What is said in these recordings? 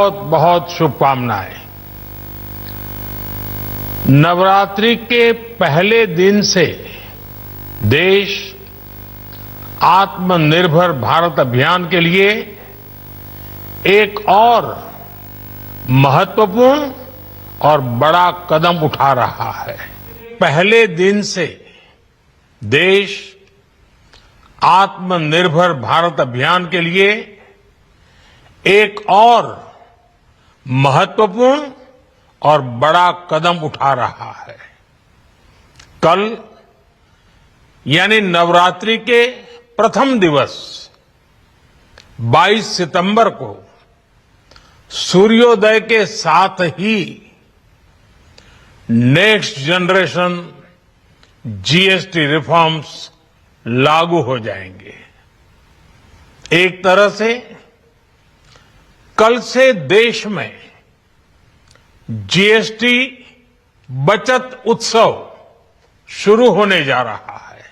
बहुत बहुत शुभकामनाएं। नवरात्रि के पहले दिन से देश आत्मनिर्भर भारत अभियान के लिए एक और महत्वपूर्ण और बड़ा कदम उठा रहा है। पहले दिन से देश आत्मनिर्भर भारत अभियान के लिए एक और महत्वपूर्ण और बड़ा कदम उठा रहा है। कल यानी नवरात्रि के प्रथम दिवस 22 सितंबर को सूर्योदय के साथ ही नेक्स्ट जनरेशन जीएसटी रिफॉर्म्स लागू हो जाएंगे। एक तरह से कल से देश में जीएसटी बचत उत्सव शुरू होने जा रहा है।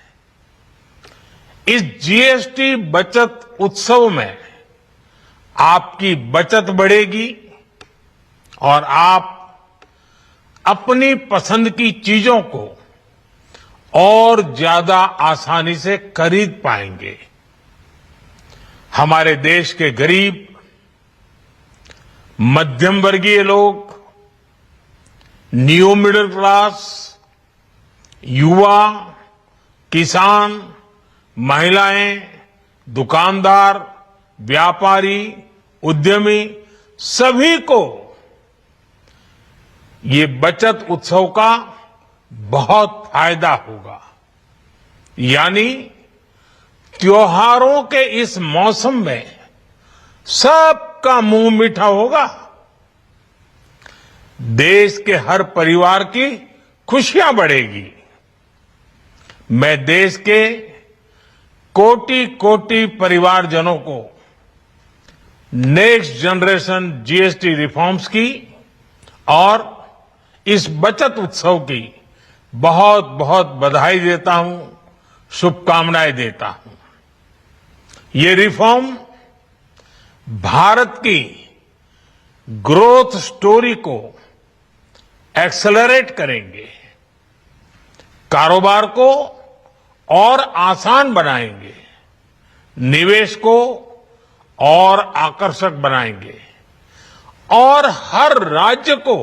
इस जीएसटी बचत उत्सव में आपकी बचत बढ़ेगी और आप अपनी पसंद की चीजों को और ज्यादा आसानी से खरीद पाएंगे। हमारे देश के गरीब, मध्यम वर्गीय लोग, न्यू मिडिल क्लास, युवा, किसान, महिलाएं, दुकानदार, व्यापारी, उद्यमी सभी को ये बचत उत्सव का बहुत फायदा होगा। यानी त्योहारों के इस मौसम में सबका मुंह मीठा होगा। देश के हर परिवार की खुशियां बढ़ेगी। मैं देश के कोटि कोटि परिवारजनों को नेक्स्ट जनरेशन जीएसटी रिफॉर्म्स की और इस बचत उत्सव की बहुत बहुत बधाई देता हूं, शुभकामनाएं देता हूं। ये रिफॉर्म भारत की ग्रोथ स्टोरी को एक्सेलरेट करेंगे, कारोबार को और आसान बनाएंगे, निवेश को और आकर्षक बनाएंगे और हर राज्य को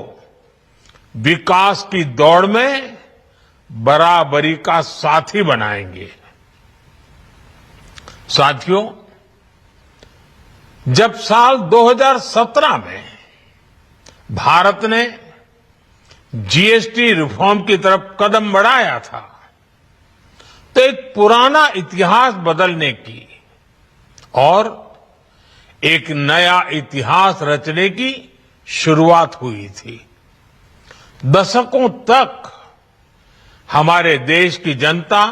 विकास की दौड़ में बराबरी का साथी बनाएंगे। साथियों, जब साल 2017 में भारत ने जीएसटी रिफॉर्म की तरफ कदम बढ़ाया था तो एक पुराना इतिहास बदलने की और एक नया इतिहास रचने की शुरुआत हुई थी। दशकों तक हमारे देश की जनता,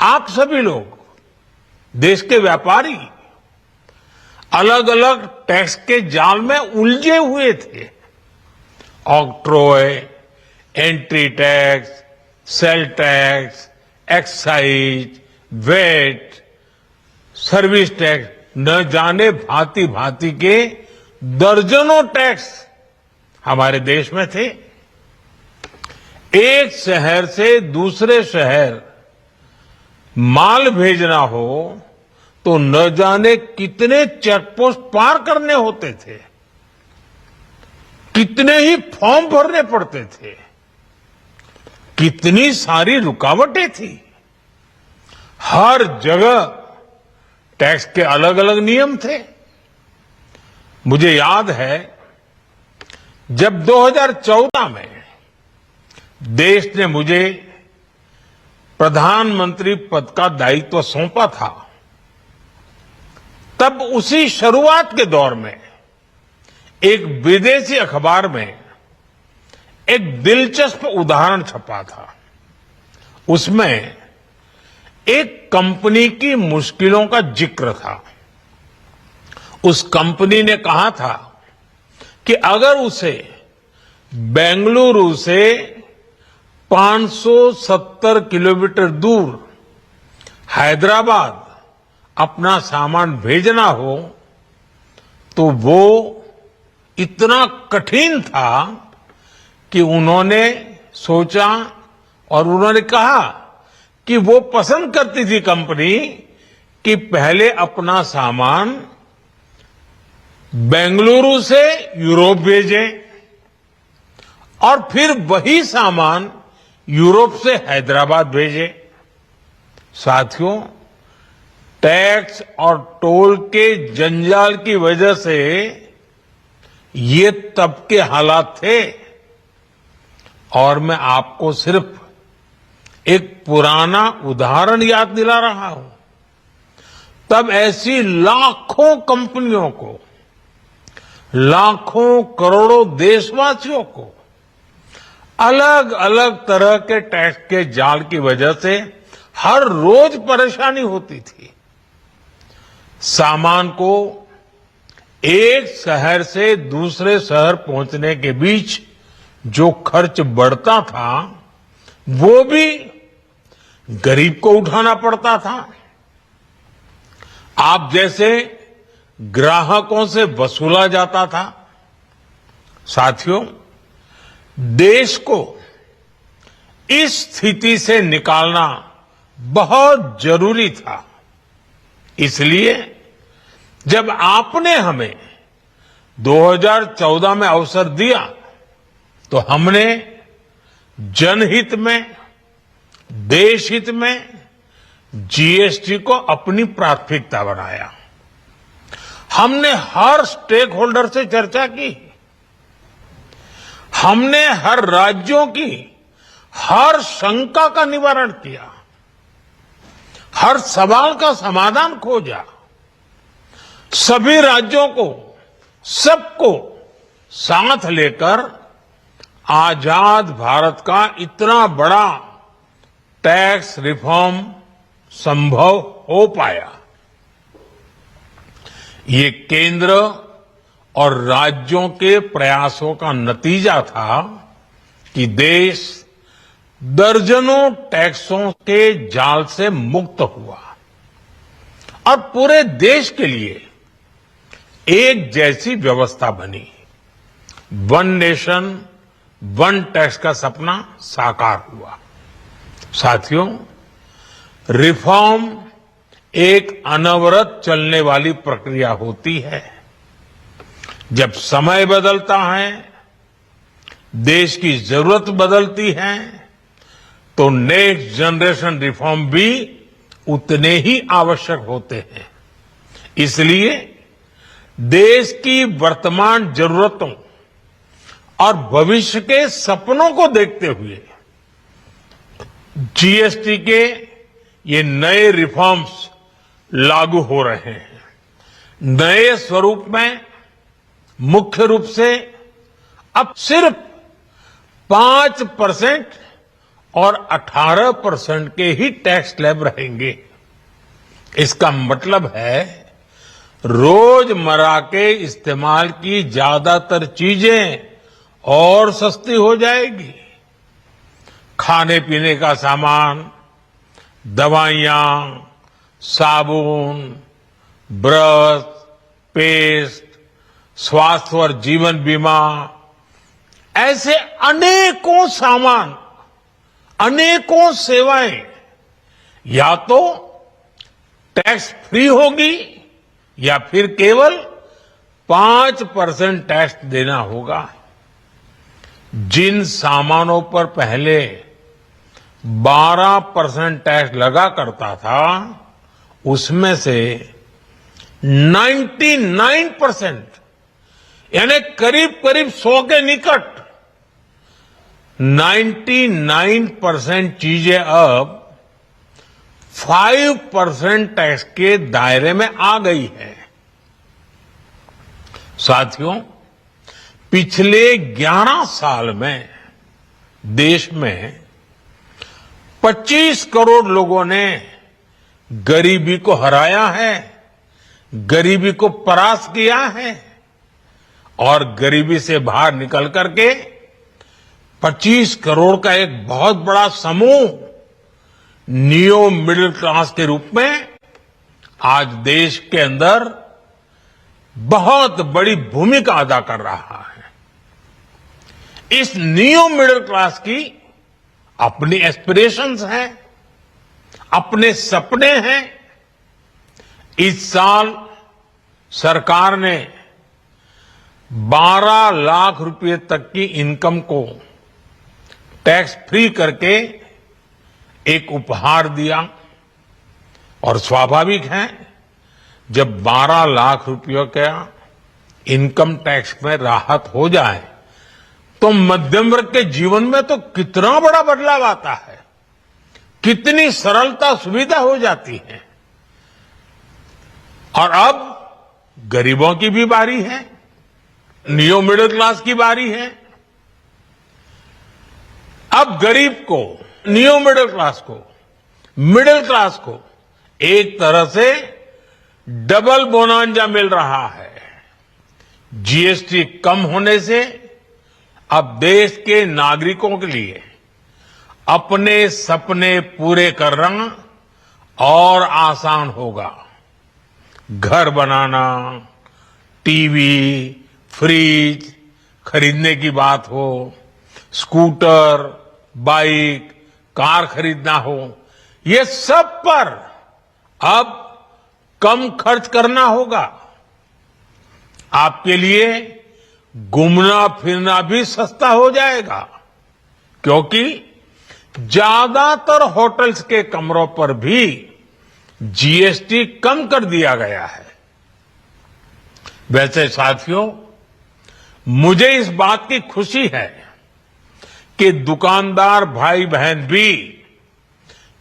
आप सभी लोग, देश के व्यापारी अलग अलग टैक्स के जाल में उलझे हुए थे। Octroi, entry tax, sale tax, excise, VAT, service tax, न जाने भांति भांति के दर्जनों टैक्स हमारे देश में थे। एक शहर से दूसरे शहर माल भेजना हो तो न जाने कितने चेकपोस्ट पार करने होते थे, कितने ही फॉर्म भरने पड़ते थे, कितनी सारी रुकावटें थी। हर जगह टैक्स के अलग अलग नियम थे। मुझे याद है जब 2014 में देश ने मुझे प्रधानमंत्री पद का दायित्व सौंपा था, तब उसी शुरुआत के दौर में एक विदेशी अखबार में एक दिलचस्प उदाहरण छपा था। उसमें एक कंपनी की मुश्किलों का जिक्र था। उस कंपनी ने कहा था कि अगर उसे बेंगलुरु से 570 किलोमीटर दूर हैदराबाद अपना सामान भेजना हो तो वो इतना कठिन था कि उन्होंने सोचा और उन्होंने कहा कि वो पसंद करती थी कंपनी कि पहले अपना सामान बेंगलुरु से यूरोप भेजे और फिर वही सामान यूरोप से हैदराबाद भेजे। साथियों, टैक्स और टोल के जंजाल की वजह से ये तब के हालात थे और मैं आपको सिर्फ एक पुराना उदाहरण याद दिला रहा हूं। तब ऐसी लाखों कंपनियों को, लाखों करोड़ों देशवासियों को अलग अलग तरह के टैक्स के जाल की वजह से हर रोज परेशानी होती थी। सामान को एक शहर से दूसरे शहर पहुंचने के बीच जो खर्च बढ़ता था वो भी गरीब को उठाना पड़ता था। आप जैसे ग्राहकों से वसूला जाता था। साथियों, देश को इस स्थिति से निकालना बहुत जरूरी था। इसलिए जब आपने हमें 2014 में अवसर दिया तो हमने जनहित में, देशहित में जीएसटी को अपनी प्राथमिकता बनाया। हमने हर स्टेक होल्डर से चर्चा की। हमने हर राज्यों की हर शंका का निवारण किया, हर सवाल का समाधान खोजा। सभी राज्यों को, सबको साथ लेकर आजाद भारत का इतना बड़ा टैक्स रिफॉर्म संभव हो पाया। ये केंद्र और राज्यों के प्रयासों का नतीजा था कि देश दर्जनों टैक्सों के जाल से मुक्त हुआ और पूरे देश के लिए एक जैसी व्यवस्था बनी। वन नेशन वन टैक्स का सपना साकार हुआ। साथियों, रिफॉर्म एक अनवरत चलने वाली प्रक्रिया होती है। जब समय बदलता है, देश की जरूरत बदलती है, तो नेक्स्ट जनरेशन रिफॉर्म भी उतने ही आवश्यक होते हैं। इसलिए देश की वर्तमान जरूरतों और भविष्य के सपनों को देखते हुए जीएसटी के ये नए रिफॉर्म्स लागू हो रहे हैं। नए स्वरूप में मुख्य रूप से अब सिर्फ 5% और 18% के ही टैक्स स्लैब रहेंगे। इसका मतलब है रोजमर्रा के इस्तेमाल की ज्यादातर चीजें और सस्ती हो जाएगी। खाने पीने का सामान, दवाइयां, साबुन, ब्रश, पेस्ट, स्वास्थ्य और जीवन बीमा, ऐसे अनेकों सामान, अनेकों सेवाएं या तो टैक्स फ्री होगी या फिर केवल 5% टैक्स देना होगा। जिन सामानों पर पहले 12% टैक्स लगा करता था, उसमें से 99% यानी करीब करीब 100 के निकट 99% चीजें अब 5% टैक्स के दायरे में आ गई है। साथियों, पिछले 11 साल में देश में 25 करोड़ लोगों ने गरीबी को हराया है, गरीबी को परास्त किया है और गरीबी से बाहर निकल करके 25 करोड़ का एक बहुत बड़ा समूह नियो मिडिल क्लास के रूप में आज देश के अंदर बहुत बड़ी भूमिका अदा कर रहा है। इस न्यू मिडिल क्लास की अपनी एस्पिरेशंस हैं, अपने सपने हैं। इस साल सरकार ने 12 लाख रुपए तक की इनकम को टैक्स फ्री करके एक उपहार दिया और स्वाभाविक है जब 12 लाख रुपयों का इनकम टैक्स में राहत हो जाए तो मध्यम वर्ग के जीवन में तो कितना बड़ा बदलाव आता है, कितनी सरलता सुविधा हो जाती है। और अब गरीबों की भी बारी है, न्यू मिडिल क्लास की बारी है। अब गरीब को, न्यू मिडिल क्लास को एक तरह से डबल बोनांजा मिल रहा है। जीएसटी कम होने से अब देश के नागरिकों के लिए अपने सपने पूरे करना और आसान होगा। घर बनाना, टीवी, फ्रिज खरीदने की बात हो, स्कूटर, बाइक, कार खरीदना हो, ये सब पर अब कम खर्च करना होगा। आपके लिए घूमना फिरना भी सस्ता हो जाएगा, क्योंकि ज्यादातर होटल्स के कमरों पर भी जीएसटी कम कर दिया गया है। वैसे साथियों, मुझे इस बात की खुशी है कि दुकानदार भाई बहन भी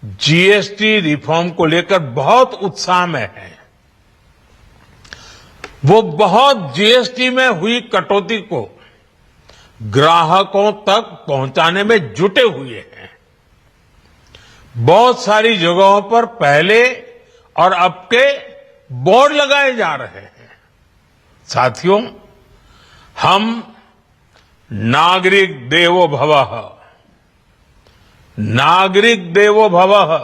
जीएसटी रिफॉर्म को लेकर बहुत उत्साह में हैं। वो बहुत जीएसटी में हुई कटौती को ग्राहकों तक पहुंचाने में जुटे हुए हैं। बहुत सारी जगहों पर पहले और अब के बोर्ड लगाए जा रहे हैं। साथियों, हम नागरिक देवो भवः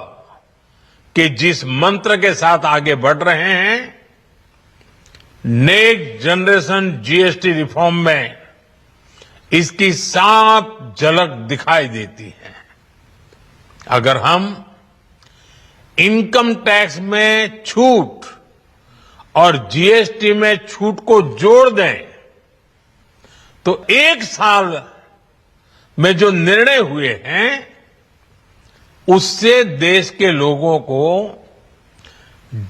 के जिस मंत्र के साथ आगे बढ़ रहे हैं, नेक्स्ट जनरेशन जीएसटी रिफॉर्म में इसकी साफ झलक दिखाई देती है। अगर हम इनकम टैक्स में छूट और जीएसटी में छूट को जोड़ दें तो एक साल में जो निर्णय हुए हैं उससे देश के लोगों को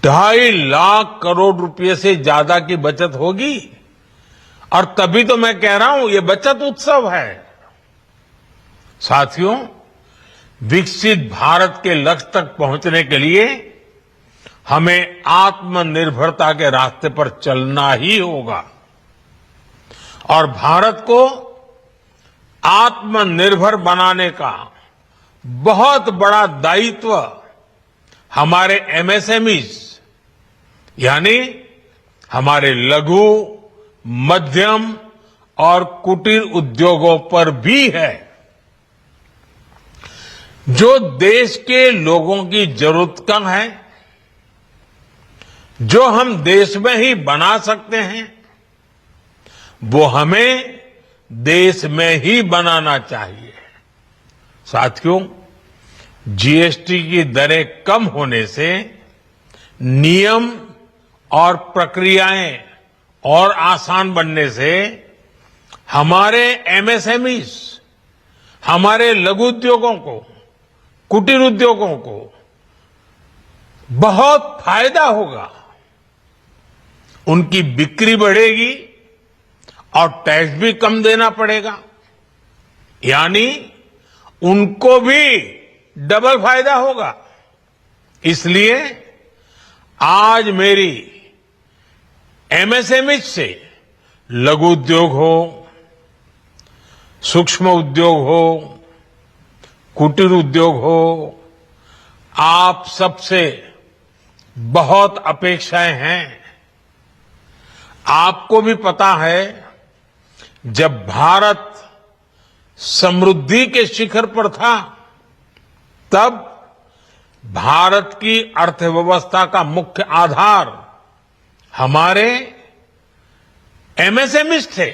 2.5 लाख करोड़ रुपए से ज्यादा की बचत होगी। और तभी तो मैं कह रहा हूं ये बचत उत्सव है। साथियों, विकसित भारत के लक्ष्य तक पहुंचने के लिए हमें आत्मनिर्भरता के रास्ते पर चलना ही होगा और भारत को आत्मनिर्भर बनाने का बहुत बड़ा दायित्व हमारे एमएसएमईज यानी हमारे लघु, मध्यम और कुटीर उद्योगों पर भी है, जो देश के लोगों की जरूरत का है, जो हम देश में ही बना सकते हैं, वो हमें देश में ही बनाना चाहिए। साथियों, जीएसटी की दरें कम होने से नियम और प्रक्रियाएं और आसान बनने से हमारे एमएसएमईज, हमारे लघु उद्योगों को, कुटीर उद्योगों को बहुत फायदा होगा। उनकी बिक्री बढ़ेगी और टैक्स भी कम देना पड़ेगा, यानी उनको भी डबल फायदा होगा। इसलिए आज मेरी एमएसएमई से लघु उद्योग हो, सूक्ष्म उद्योग हो, कुटीर उद्योग हो, आप सबसे बहुत अपेक्षाएं हैं। आपको भी पता है, जब भारत समृद्धि के शिखर पर था तब भारत की अर्थव्यवस्था का मुख्य आधार हमारे एमएसएमईज थे,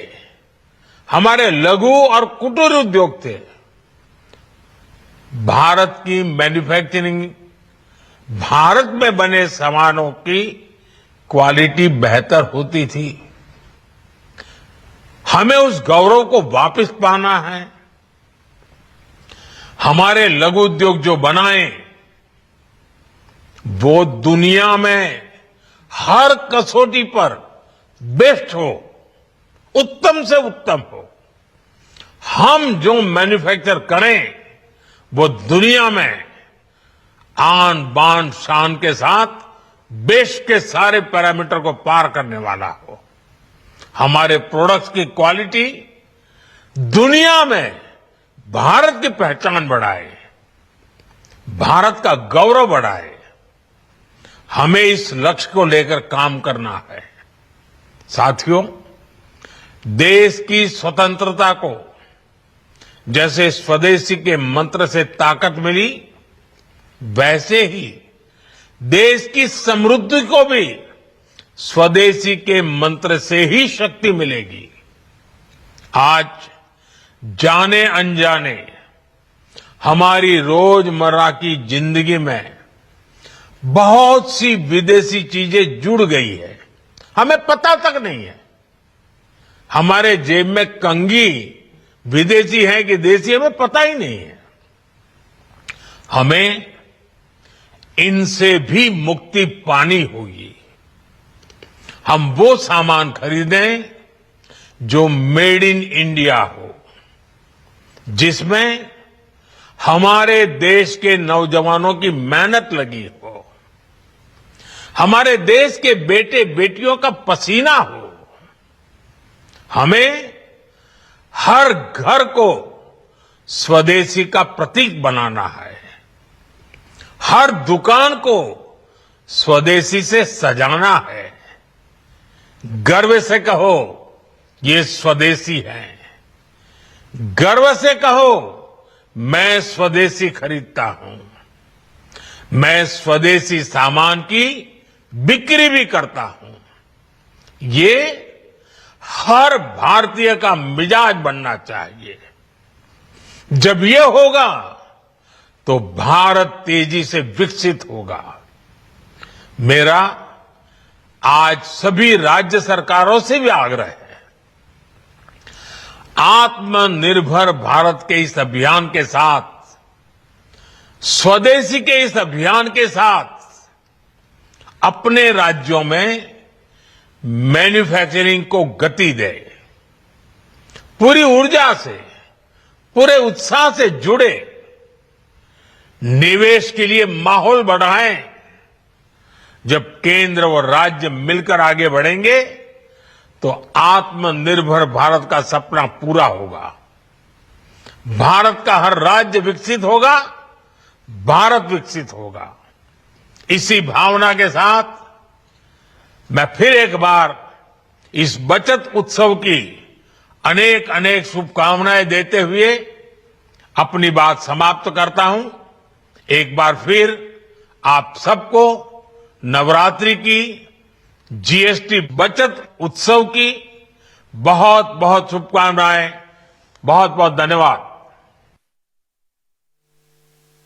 हमारे लघु और कुटीर उद्योग थे। भारत की मैन्युफैक्चरिंग, भारत में बने सामानों की क्वालिटी बेहतर होती थी। हमें उस गौरव को वापस पाना है। हमारे लघु उद्योग जो बनाए वो दुनिया में हर कसौटी पर बेस्ट हो, उत्तम से उत्तम हो। हम जो मैन्युफैक्चर करें वो दुनिया में आन बान शान के साथ बेस्ट के सारे पैरामीटर को पार करने वाला हो। हमारे प्रोडक्ट्स की क्वालिटी दुनिया में भारत की पहचान बढ़ाए, भारत का गौरव बढ़ाए। हमें इस लक्ष्य को लेकर काम करना है। साथियों, देश की स्वतंत्रता को जैसे स्वदेशी के मंत्र से ताकत मिली, वैसे ही देश की समृद्धि को भी स्वदेशी के मंत्र से ही शक्ति मिलेगी। आज जाने अनजाने हमारी रोजमर्रा की जिंदगी में बहुत सी विदेशी चीजें जुड़ गई है, हमें पता तक नहीं है। हमारे जेब में कंघी विदेशी है कि देसी, हमें पता ही नहीं है। हमें इनसे भी मुक्ति पानी होगी। हम वो सामान खरीदें जो मेड इन इंडिया हो, जिसमें हमारे देश के नौजवानों की मेहनत लगी हो, हमारे देश के बेटे बेटियों का पसीना हो। हमें हर घर को स्वदेशी का प्रतीक बनाना है, हर दुकान को स्वदेशी से सजाना है। गर्व से कहो ये स्वदेशी है, गर्व से कहो मैं स्वदेशी खरीदता हूं, मैं स्वदेशी सामान की बिक्री भी करता हूं। ये हर भारतीय का मिजाज बनना चाहिए। जब ये होगा तो भारत तेजी से विकसित होगा। मेरा आज सभी राज्य सरकारों से भी आग्रह है, आत्मनिर्भर भारत के इस अभियान के साथ, स्वदेशी के इस अभियान के साथ अपने राज्यों में मैन्युफैक्चरिंग को गति दे, पूरी ऊर्जा से, पूरे उत्साह से जुड़े, निवेश के लिए माहौल बढ़ाएं। जब केंद्र और राज्य मिलकर आगे बढ़ेंगे तो आत्मनिर्भर भारत का सपना पूरा होगा। भारत का हर राज्य विकसित होगा, भारत विकसित होगा। इसी भावना के साथ मैं फिर एक बार इस बचत उत्सव की अनेक अनेक शुभकामनाएं देते हुए अपनी बात समाप्त करता हूं। एक बार फिर आप सबको नवरात्रि की, जीएसटी बचत उत्सव की बहुत बहुत शुभकामनाएं। बहुत बहुत धन्यवाद।